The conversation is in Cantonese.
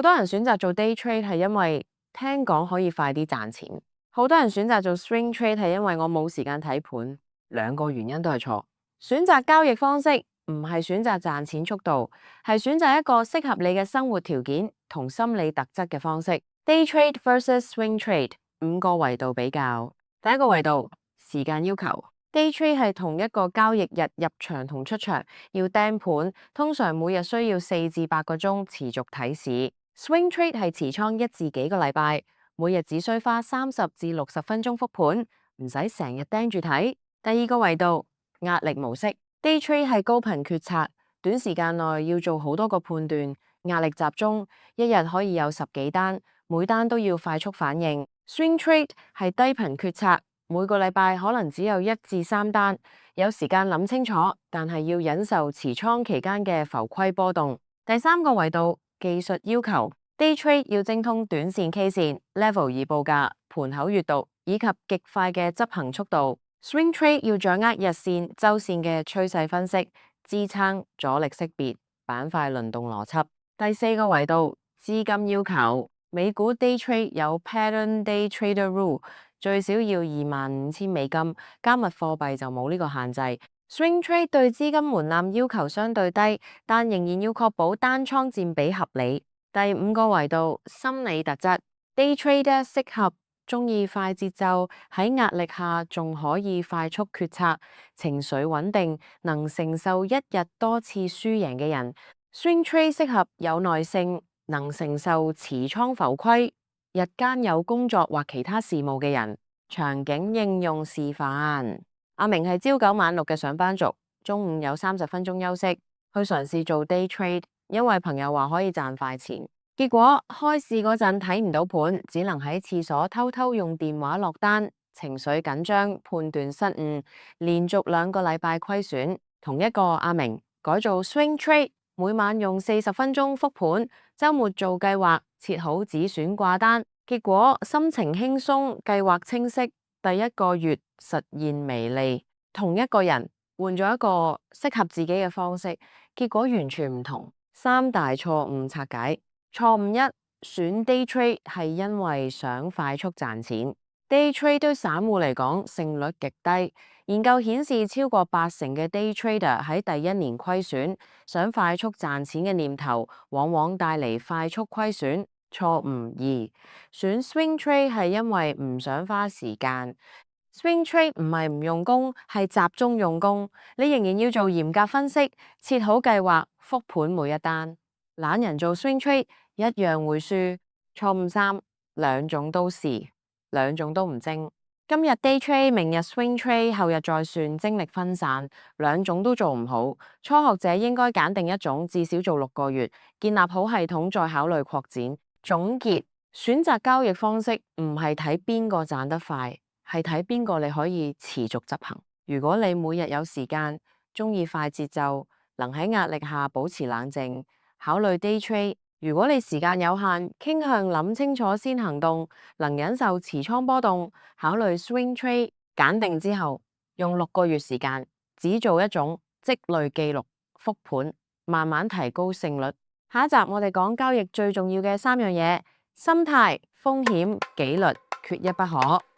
好多人選擇做 day trade 係因為聽講可以快啲賺錢，好多人選擇做 swing trade 係因為我冇時間睇盤，兩個原因都係錯。選擇交易方式唔係選擇賺錢速度，係選擇一個適合你嘅生活條件同心理特質嘅方式。Day trade versus swing trade 5個維度比較。第一個維度，時間要求。Day trade 係同一個交易日入場同出場，要盯盤，通常每日需要4至8個鐘持續睇市。Swing trade 係持倉1至幾個禮拜，每日只需花30至60分鐘復盤，唔使成日盯住睇。第二個維度，壓力模式。Day trade 係高頻決策，短時間內要做好多個判斷，壓力集中，一日可以有10幾單，每單都要快速反應。Swing trade 係低頻決策，每個禮拜可能只有1至3單，有時間諗清楚，但係要忍受持倉期間嘅浮虧波動。第三個維度，技術要求。Day trade 要精通短線 K 線、level 2報價、盤口閱讀以及極快嘅執行速度。Swing trade 要掌握日線、週線嘅趨勢分析、支撐、阻力識別、板塊輪動邏輯。第四個維度，資金要求。美股 Day trade 有 Pattern Day Trader Rule， 最少要25,000美金，加密貨幣就冇呢個限制。Swing trade 對資金門檻要求相對低，但仍然要確保單倉佔比合理。第5個維度，心理特質。Day trader 適合鍾意快節奏，喺壓力下仲可以快速決策，情緒穩定，能承受一日多次輸贏嘅人。Swing trade 適合有耐性，能承受持倉浮虧，日間有工作或其他事務嘅人。場景應用示範。阿明係朝9晚6嘅上班族，中午有30分鐘休息，去嘗試做 day trade，因為朋友話可以賺快錢。結果開市嗰陣睇唔到盤，只能喺廁所偷偷用電話落單，情緒緊張，判斷失誤，連續2個禮拜虧損。同一個阿明改做 swing trade， 每晚用40分鐘復盤，週末做計劃，設好止損掛單，結果心情輕鬆，計劃清晰，第1個月實現微利。同一個人換咗一個適合自己嘅方式，結果完全唔同。3大錯誤拆解。錯誤1，選 day trade 係因為想快速賺錢。Day trade 對散戶嚟講勝率極低，研究顯示超過80%嘅 day trader 喺第1年虧損，想快速賺錢嘅念頭往往帶嚟快速虧損。錯誤2，選 swing trade 係因為唔想花時間。Swing trade 唔係唔用功，係集中用功，你仍然要做嚴格分析，設好計劃，復盤每一單。懶人做 swing trade 一樣會輸。錯誤3，兩種都試，兩種都唔精。今日 day trade， 明日 swing trade， 後日再算，精力分散，兩種都做唔好。初學者應該揀定一種，至少做6個月，建立好系統再考慮擴展。總結，選擇交易方式唔係睇邊個賺得快，係睇邊個你可以持續執行。如果你每日有時間，鍾意快節奏，能喺壓力下保持冷靜，考慮 day trade。如果你時間有限，傾向諗清楚先行動，能忍受持倉波動，考慮 swing trade。揀定之後，用6個月時間，只做一種，積累記錄，復盤，慢慢提高勝率。下一集我哋講交易最重要嘅3樣嘢：心態、風險、紀律，缺一不可。